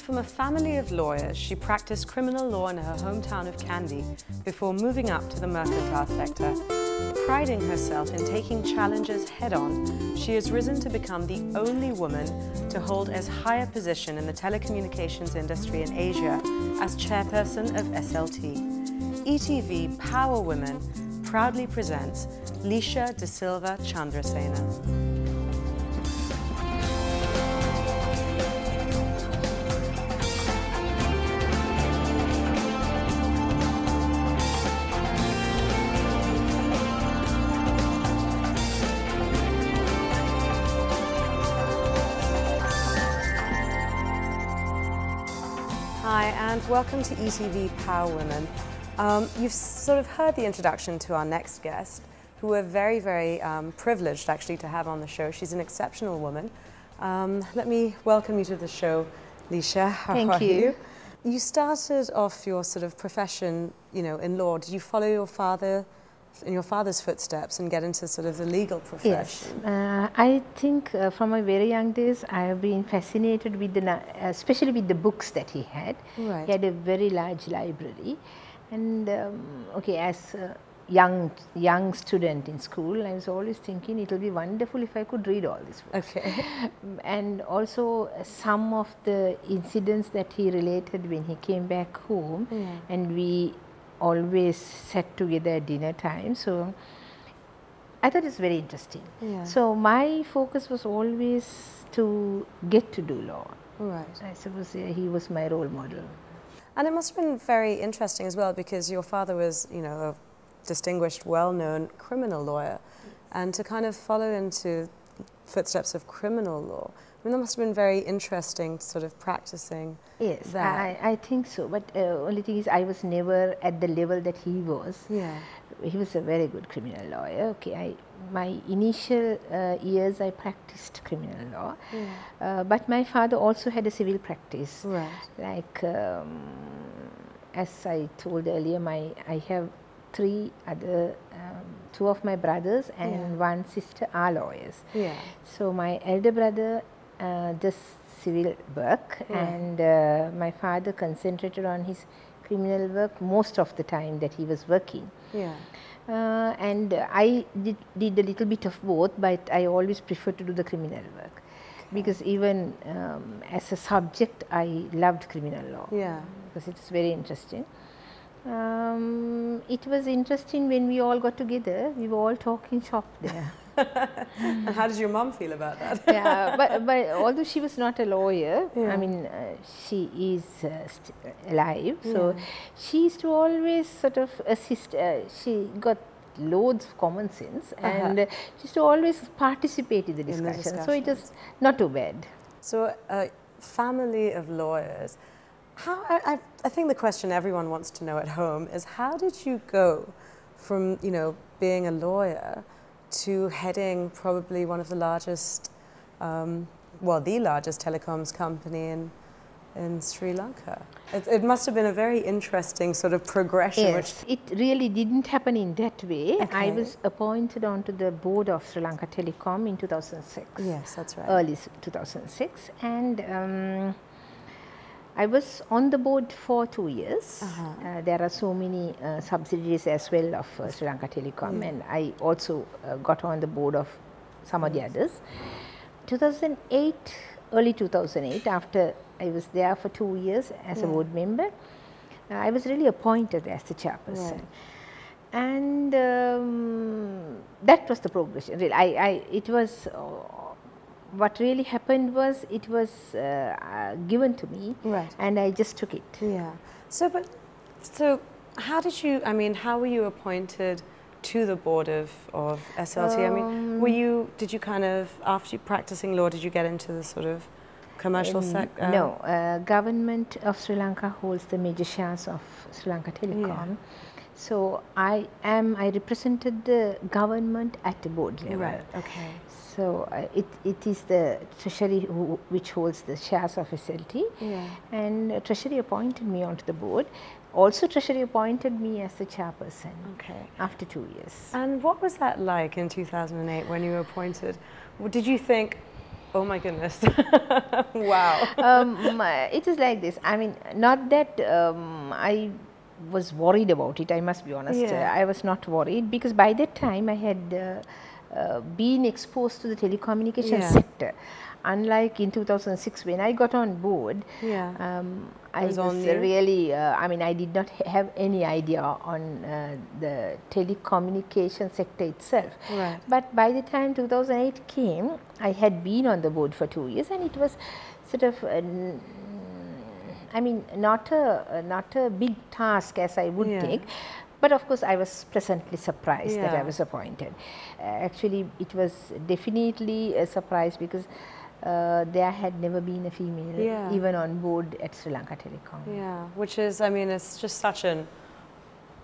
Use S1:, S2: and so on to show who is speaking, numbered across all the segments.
S1: from a family of lawyers, she practiced criminal law in her hometown of Kandy before moving up to the mercantile sector. Priding herself in taking challenges head-on, she has risen to become the only woman to hold as high a position in the telecommunications industry in Asia as chairperson of SLT. ETV Power Women proudly presents Leisha De Silva Chandrasena. Hi and welcome to ETV Power Women. You've sort of heard the introduction to our next guest, who we're very, very privileged actually to have on the show. She's an exceptional woman. Let me welcome you to the show, Leisha. How are you? You started off your sort of profession, you know, in law. Did you follow your father in your father's footsteps and get into sort of the legal profession?
S2: Yes, I think from my very young days I have been fascinated with especially with the books that he had.
S1: Right.
S2: He had a very large library, and okay, as a young student in school, I was always thinking it will be wonderful if I could read all these books.
S1: Okay.
S2: And also some of the incidents that he related when he came back home, and we always sat together at dinner time, so I thought it's very interesting.
S1: Yeah.
S2: So my focus was always to get to do law.
S1: Right.
S2: I suppose he was my role model.
S1: And it must have been very interesting as well, because your father was, you know, a distinguished, well-known criminal lawyer, and to kind of follow into footsteps of criminal law, I mean, that must have been very interesting, sort of practicing.
S2: Yes,
S1: that.
S2: I think so. But only thing is, I was never at the level that he was.
S1: Yeah.
S2: He was a very good criminal lawyer. Okay, my initial years I practiced criminal law, but my father also had a civil practice.
S1: Right.
S2: Like as I told earlier, I have three other. Two of my brothers and one sister are lawyers.
S1: Yeah.
S2: So my elder brother does civil work, and my father concentrated on his criminal work most of the time that he was working.
S1: Yeah.
S2: And I did a little bit of both, but I always preferred to do the criminal work, because even as a subject I loved criminal law.
S1: Yeah.
S2: Because it was very interesting. It was interesting when we all got together. We were all talking shop there.
S1: And how did your mum feel about that?
S2: Yeah, but although she was not a lawyer, I mean, she is alive. So she used to always sort of assist. She got loads of common sense, and she used to always participate in the discussion. So it was not too bad.
S1: So a family of lawyers. I think the question everyone wants to know at home is, how did you go from, you know, being a lawyer to heading probably one of the largest, well, the largest telecoms company in Sri Lanka? It must have been a very interesting sort of progression.
S2: Yes, it really didn't happen in that way.
S1: Okay.
S2: I was appointed onto the board of Sri Lanka Telecom in 2006.
S1: Yes, that's right.
S2: Early 2006, and I was on the board for 2 years. There are so many subsidiaries as well of Sri Lanka Telecom, and I also got on the board of some of the others. 2008, early 2008, after I was there for 2 years as a board member, I was really appointed as the chairperson. And that was the progression. Really, it was. What really happened was, it was given to me, and I just took it.
S1: Yeah. So how did you? I mean, how were you appointed to the board of SLT? I mean, did you kind of, after you practicing law, did you get into the sort of commercial sector?
S2: No. Government of Sri Lanka holds the major shares of Sri Lanka Telecom. So I represented the government at the board level.
S1: Right. Okay.
S2: So it is the Treasury which holds the shares of SLT, and Treasury appointed me onto the board. Also, Treasury appointed me as the chairperson.
S1: Okay.
S2: After 2 years.
S1: And what was that like in 2008 when you were appointed? Did you think, Oh my goodness. Wow.
S2: It is like this. I mean, not that I was worried about it, I must be honest.
S1: Yeah.
S2: I was not worried because by that time I had been exposed to the telecommunication sector. Unlike in 2006 when I got on board, I was really, I mean, I did not have any idea on the telecommunication sector itself.
S1: Right.
S2: But by the time 2008 came, I had been on the board for 2 years, and it was sort of, I mean, not a big task as I would think. But of course, I was pleasantly surprised that I was appointed. Actually, it was definitely a surprise because there had never been a female even on board at Sri Lanka Telecom.
S1: Yeah, which is, I mean, it's just such a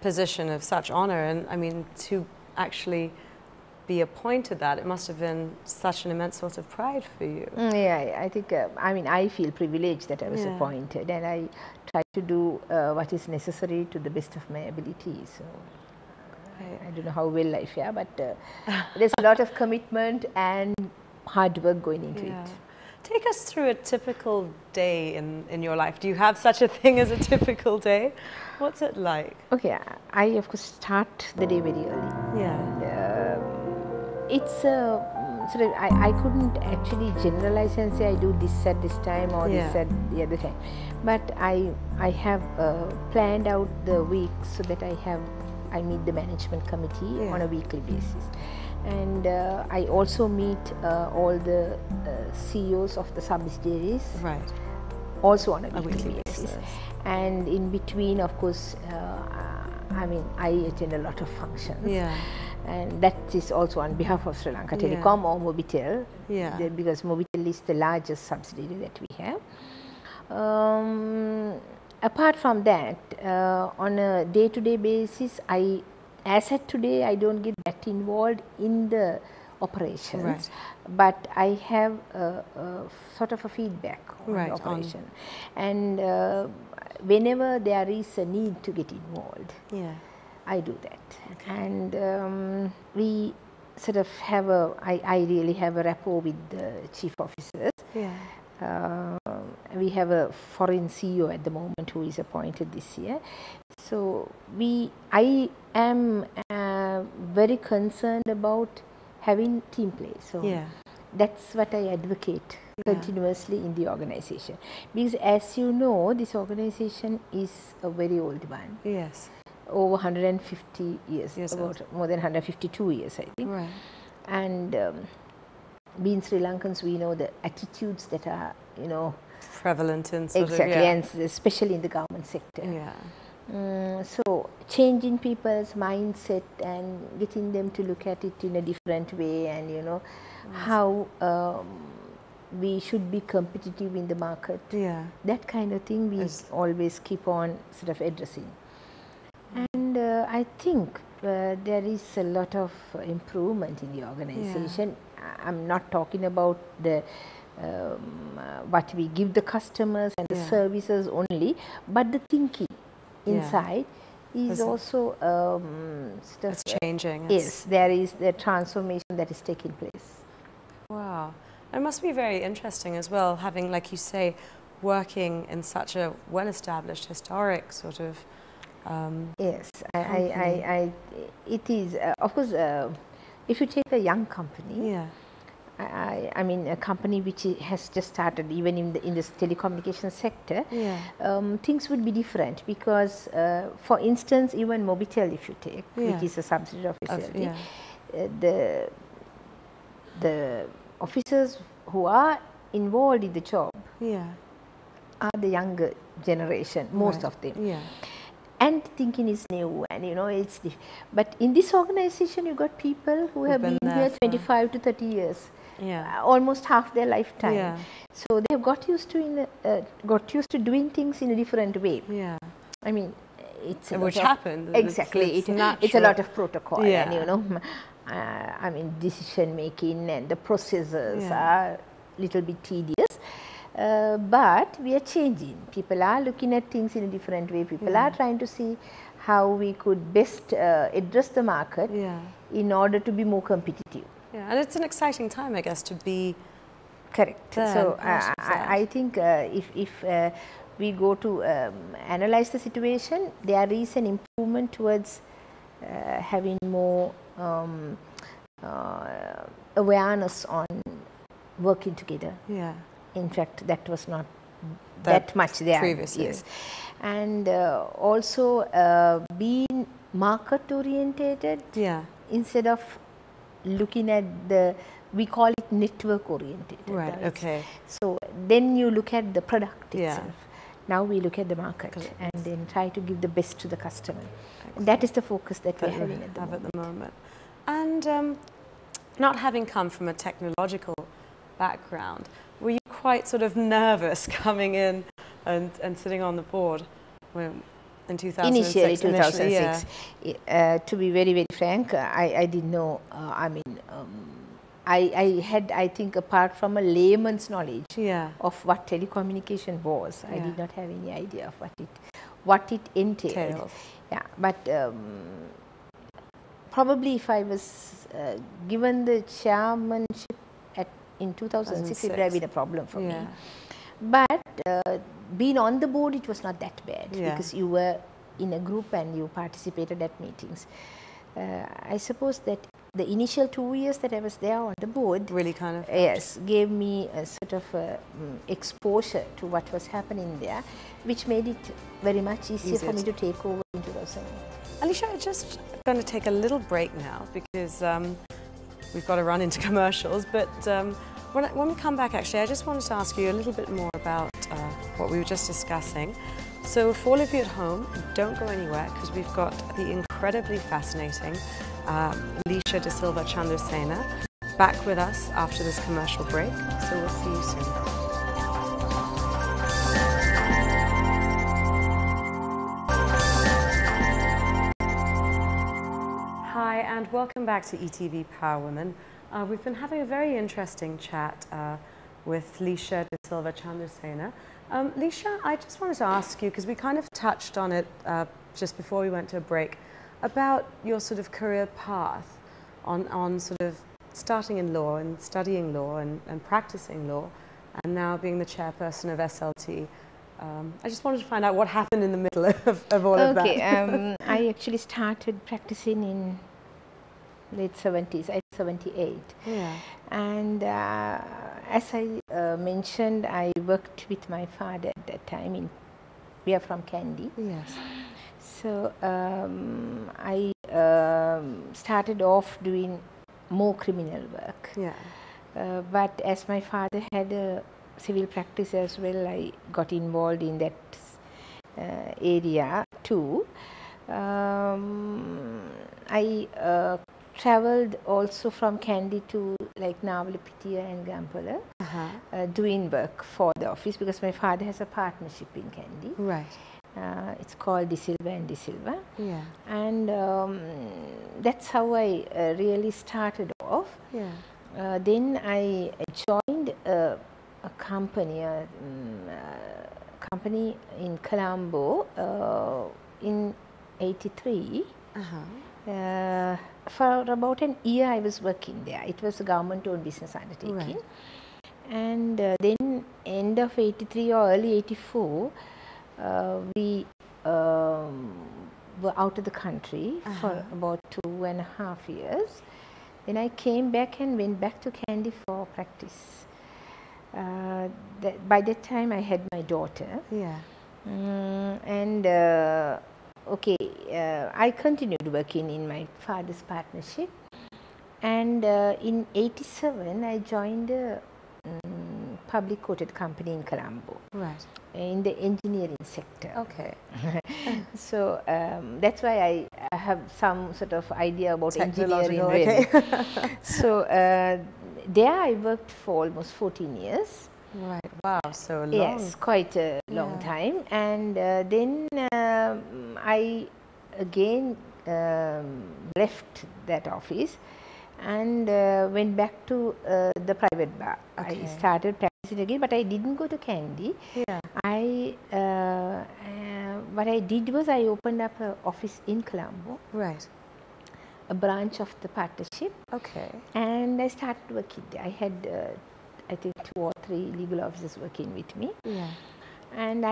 S1: position of such honor, and I mean, to actually be appointed that, it must have been such an immense source of pride for you.
S2: Yeah, I think, I mean, I feel privileged that I was appointed, and I try to do what is necessary to the best of my ability. So I don't know how well I fare, but there's a lot of commitment and hard work going into it.
S1: Take us through a typical day in your life. Do you have such a thing as a typical day? What's it like?
S2: Okay, I of course start the day very early.
S1: Yeah.
S2: It's sort of, I couldn't actually generalize and say I do this at this time or this at the other time. But I have planned out the week so that I meet the management committee on a weekly basis. And I also meet all the CEOs of the subsidiaries, also on a weekly basis. And in between, of course, I mean, I attend a lot of functions. And that is also on behalf of Sri Lanka Telecom or Mobitel, because Mobitel is the largest subsidiary that we have. Apart from that, on a day-to-day basis, as at today, I don't get that involved in the operations, but I have sort of a feedback on the operation. And whenever there is a need to get involved, I do that. And we sort of have I really have a rapport with the chief officers. We have a foreign CEO at the moment who is appointed this year. So I am very concerned about having team play. So that's what I advocate continuously in the organization. Because as you know, this organization is a very old one. Over 150 years, about more than 152 years, I think. And being Sri Lankans, we know the attitudes that are, you know,
S1: prevalent in
S2: and especially in the government sector. So changing people's mindset and getting them to look at it in a different way, and you know how we should be competitive in the market. That kind of thing we always keep on sort of addressing. And I think there is a lot of improvement in the organization. I'm not talking about the what we give the customers and the services only, but the thinking inside is also
S1: it's changing.
S2: Yes, there is the transformation that is taking place.
S1: Wow. It must be very interesting as well, having, like you say, working in such a well-established, historic sort of
S2: yes, it is. Of course, if you take a young company, I mean a company which has just started, even in this telecommunication sector, things would be different because, for instance, even Mobitel, if you take, which is a subsidiary of SLT, the officers who are involved in the job are the younger generation, most of them. And thinking is new, and you know it's. But in this organization, you got people who have been here 25 to 30 years, almost half their lifetime. So they have got used to doing things in a different way. I mean, it's
S1: which happened
S2: exactly. It's a lot of protocol, and you know, I mean, decision making and the processes are a little bit tedious. But we are changing. People are looking at things in a different way. People are trying to see how we could best address the market in order to be more competitive.
S1: And it's an exciting time, I guess, to be
S2: Correct. So I think if we go to analyze the situation, there is an improvement towards having more awareness on working together.
S1: Yeah.
S2: In fact, that was not that much there
S1: previously.
S2: Yes. And also being market orientated.
S1: Yeah.
S2: Instead of looking at we call it network oriented.
S1: Right. Okay.
S2: So then you look at the product
S1: Yeah.
S2: itself. Now we look at the market.
S1: Correct.
S2: And then try to give the best to the customer. That is the focus that we're having at the moment.
S1: And not having come from a technological background, were you quite sort of nervous coming in and sitting on the board in 2006?
S2: Initially 2006.
S1: Yeah.
S2: To be very, very frank, I didn't know. I had, I think, apart from a layman's knowledge of what telecommunication was, I did not have any idea of what it entailed. Yeah, but probably if I was given the chairmanship in 2006, it would have been a problem for me. But being on the board, it was not that bad because you were in a group and you participated at meetings. I suppose that the initial 2 years that I was there on the board
S1: really kind of
S2: gave me a sort of exposure to what was happening there, which made it very much easier for me to take over in 2007.
S1: Leisha, I'm just going to take a little break now because we've got to run into commercials, but when we come back, actually, I just wanted to ask you a little bit more about what we were just discussing. So for all of you at home, don't go anywhere because we've got the incredibly fascinating Leisha De Silva Chandrasena back with us after this commercial break. So we'll see you soon. Hi, and welcome back to ETV Power Women. We've been having a very interesting chat with Leisha De Silva Chandrasena. Leisha, I just wanted to ask you, because we kind of touched on it just before we went to a break, about your sort of career path on sort of starting in law and studying law and practicing law, and now being the chairperson of SLT. I just wanted to find out what happened in the middle of all of that.
S2: Okay, I actually started practicing in late 70s, I 78.
S1: Yeah.
S2: And as I mentioned, I worked with my father at that time. We are from Kandy.
S1: Yes.
S2: So I started off doing more criminal work.
S1: Yeah.
S2: But as my father had a civil practice as well, I got involved in that area too. I travelled also from Kandy to like Nawalpitiya and Gampala, doing work for the office because my father has a partnership in Kandy.
S1: Right.
S2: It's called De Silva and De Silva.
S1: Yeah.
S2: And that's how I really started off.
S1: Yeah.
S2: Then I joined a company in Colombo in '83. For about an year I was working there. It was a government-owned business undertaking.
S1: Right.
S2: And then end of '83 or early '84, we were out of the country for about 2.5 years. Then I came back and went back to Kandy for practice. By that time I had my daughter.
S1: Yeah.
S2: Okay, I continued working in my father's partnership, and in '87 I joined a public quoted company in Colombo.
S1: Right.
S2: In the engineering sector.
S1: Okay.
S2: So that's why I have some sort of idea about engineering.
S1: Okay.
S2: So there I worked for almost 14 years.
S1: Right. Wow. So long.
S2: Yes, quite a long time. And then I again left that office and went back to the private bar.
S1: Okay.
S2: I started practicing again, but I didn't go to Kandy.
S1: Yeah.
S2: What I did was I opened up an office in Colombo.
S1: Right.
S2: A branch of the partnership.
S1: Okay.
S2: And I started working there. I had I think or 3 legal officers working with me.
S1: Yeah.
S2: And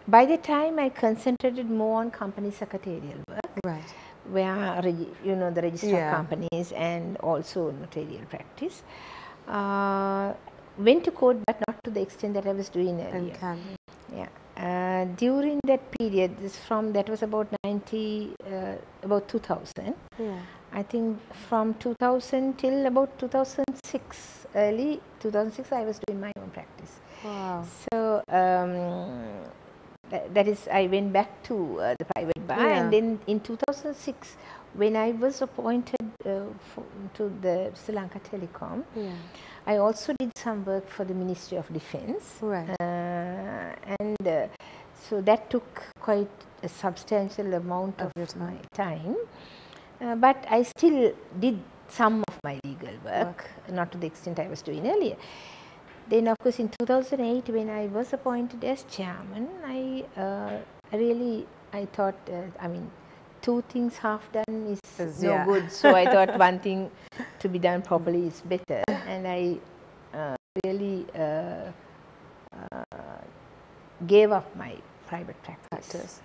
S2: by the time I concentrated more on company secretarial work,
S1: Right.
S2: where the registrar companies and also notarial practice. Went to court, but not to the extent that I was doing earlier. Yeah. During that period, that was about 2000.
S1: Yeah.
S2: I think from 2000 till about 2006, early 2006, I was doing my own practice.
S1: Wow.
S2: So that is, I went back to the private bar, and then in 2006, when I was appointed to the Sri Lanka Telecom, I also did some work for the Ministry of Defence.
S1: Right.
S2: So that took quite a substantial amount of my time. But I still did some of my legal work, not to the extent I was doing earlier. Then, of course, in 2008, when I was appointed as chairman, I thought, two things half done is no good. So I thought one thing to be done properly is better. And I really gave up my private practice.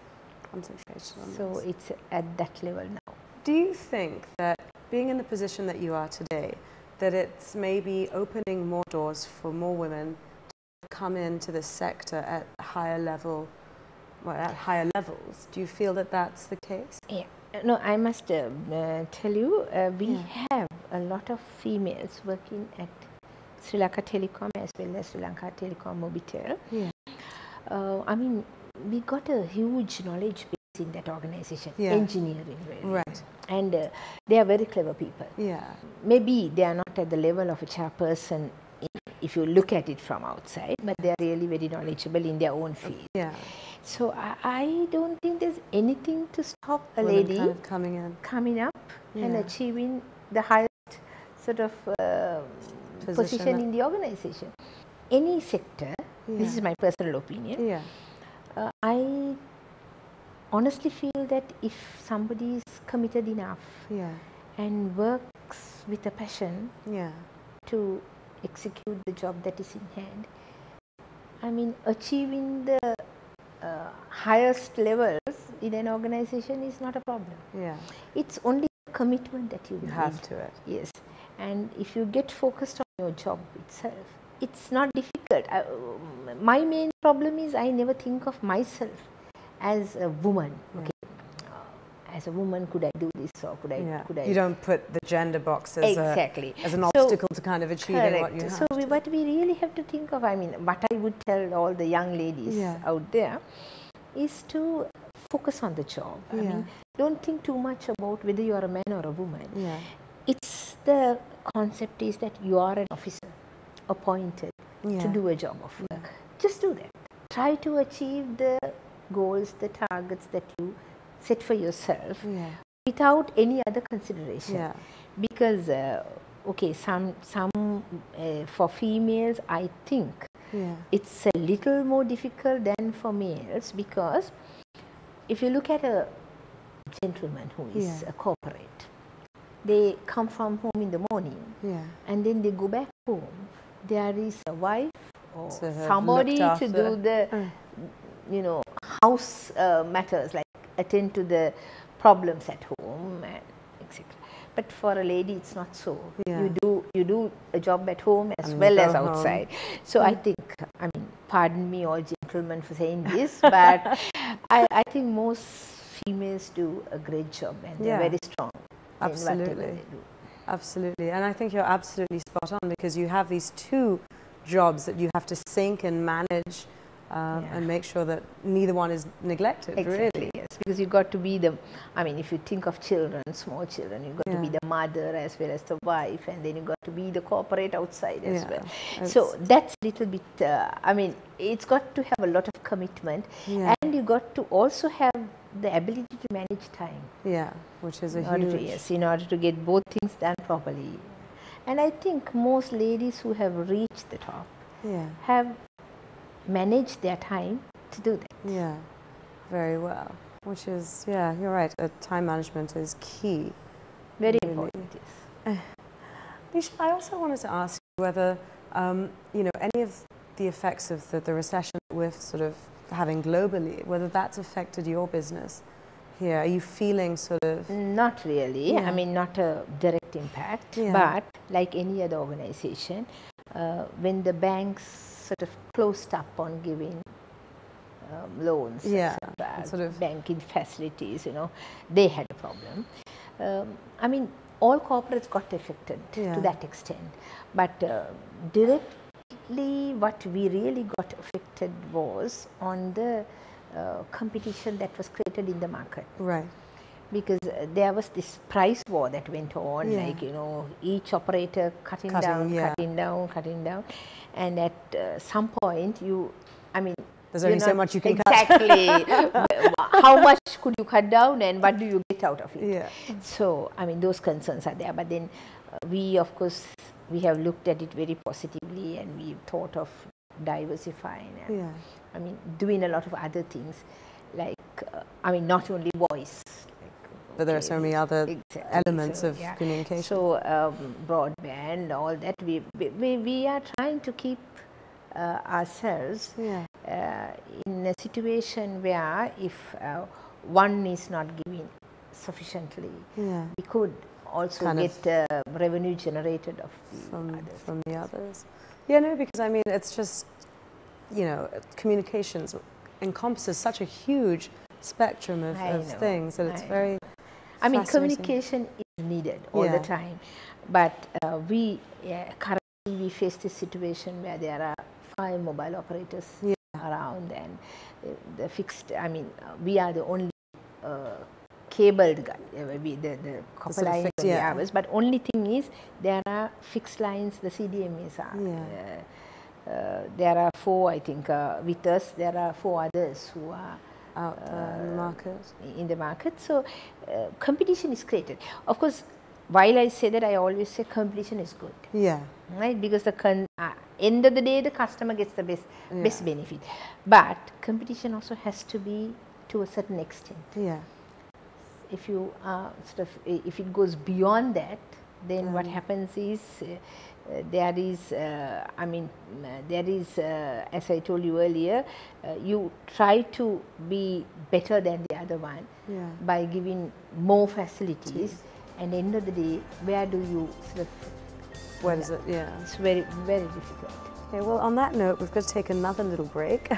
S1: Concentration on
S2: so
S1: this.
S2: It's at that level now.
S1: Do you think that being in the position that you are today, that it's maybe opening more doors for more women to come into the sector at higher levels? Do you feel that that's the case?
S2: Yeah. No, I must tell you, we have a lot of females working at Sri Lanka Telecom as well as Sri Lanka Telecom Mobitel.
S1: Yeah.
S2: We got a huge knowledge base in that organization, engineering really.
S1: Right.
S2: And they are very clever people.
S1: Yeah.
S2: Maybe they are not at the level of a chairperson if you look at it from outside, but they are really very knowledgeable in their own field.
S1: Yeah.
S2: So I don't think there's anything to stop a
S1: Women
S2: lady
S1: kind of coming
S2: up and achieving the highest sort of position in the organization. Any sector, this is my personal opinion, I honestly feel that if somebody is committed enough and works with a passion to execute the job that is in hand, achieving the highest levels in an organization is not a problem.
S1: Yeah.
S2: It's only the commitment that you
S1: have to it.
S2: Yes. And if you get focused on your job itself, it's not difficult. My main problem is I never think of myself as a woman. Okay. As a woman, could I do this or could I?
S1: You don't put the gender box as as an obstacle to kind of achieving what you have.
S2: So what we really have to think of, what I would tell all the young ladies out there is to focus on the job. Don't think too much about whether you are a man or a woman. It's the concept is that you are an officer appointed to do a job of work. Just do that. Try to achieve the goals, the targets that you set for yourself without any other consideration. Because some for females, I think it's a little more difficult than for males, because if you look at a gentleman who is a corporate, they come from home in the morning and then they go back home. There is a wife or somebody to do the house matters, like attend to the problems at home and etc. But for a lady, it's not so. You do a job at home as well as outside. So I think, pardon me all gentlemen for saying this, but I think most females do a great job and they're very strong in whatever they do.
S1: Absolutely. And I think you're absolutely spot on, because you have these two jobs that you have to sync and manage and make sure that neither one is neglected, really.
S2: Yes, because you've got to be the, if you think of children, small children, you've got to be the mother as well as the wife, and then you've got to be the corporate outside as well. So that's a little bit, it's got to have a lot of commitment, and you got to also have the ability to manage time.
S1: Yeah, which is a huge...
S2: in order to get both things done properly. And I think most ladies who have reached the top have managed their time to do that.
S1: Yeah, very well. Which is, you're right, time management is key.
S2: Very important, yes.
S1: Leisha, I also wanted to ask you whether you know, any of the effects of the recession that we're sort of having globally, whether that's affected your business here? Are you feeling sort of?
S2: Not really.
S1: Yeah.
S2: I mean, not a direct impact,
S1: Yeah.
S2: but like any other organization, when the banks sort of closed up on giving loans,
S1: Yeah,
S2: sort of banking facilities, you know, they had a problem. I mean, all corporates got affected to that extent, but directly what we really got affected was on the competition that was created in the market.
S1: Right.
S2: Because there was this price war that went on, like, you know, each operator cutting down, and at some point
S1: there's only so much you can
S2: cut. Exactly. How much could you cut down and what do you get out of it?
S1: Yeah.
S2: So, I mean, those concerns are there. But then we, of course, we have looked at it very positively and we thought of diversifying and, I mean, doing a lot of other things like, I mean, not only voice.
S1: But there are so many other elements of communication.
S2: So, broadband, all that, we are trying to keep ourselves in a situation where if one is not giving sufficiently, we could also kind get revenue generated
S1: from the others. Yeah, no, because I mean, it's just, you know, communications encompasses such a huge spectrum of things that it's very
S2: I mean, communication is needed all the time, but currently we face this situation where there are 5 mobile operators around and the fixed, I mean, we are the only cabled guy, the copper lines are the ours, but only thing is there are fixed lines, the CDMAs are. There are 4, I think, with us, there are 4 others who are
S1: out in the market.
S2: So competition is created. Of course, while I say that, I always say competition is good.
S1: Yeah.
S2: Right? Because the end of the day, the customer gets the best benefit. But competition also has to be to a certain extent.
S1: Yeah.
S2: If you if it goes beyond that, then what happens is there is, as I told you earlier, you try to be better than the other one by giving more facilities. And end of the day, where do you sort of?
S1: Where does it? Yeah.
S2: It's very, very difficult.
S1: Okay. Well, on that note, we've got to take another little break,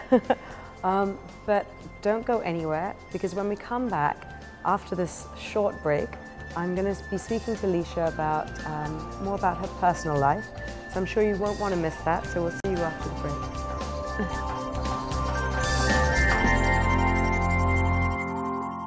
S1: but don't go anywhere because when we come back after this short break, I'm going to be speaking to Leisha about more about her personal life. So I'm sure you won't want to miss that. So we'll see you after the break.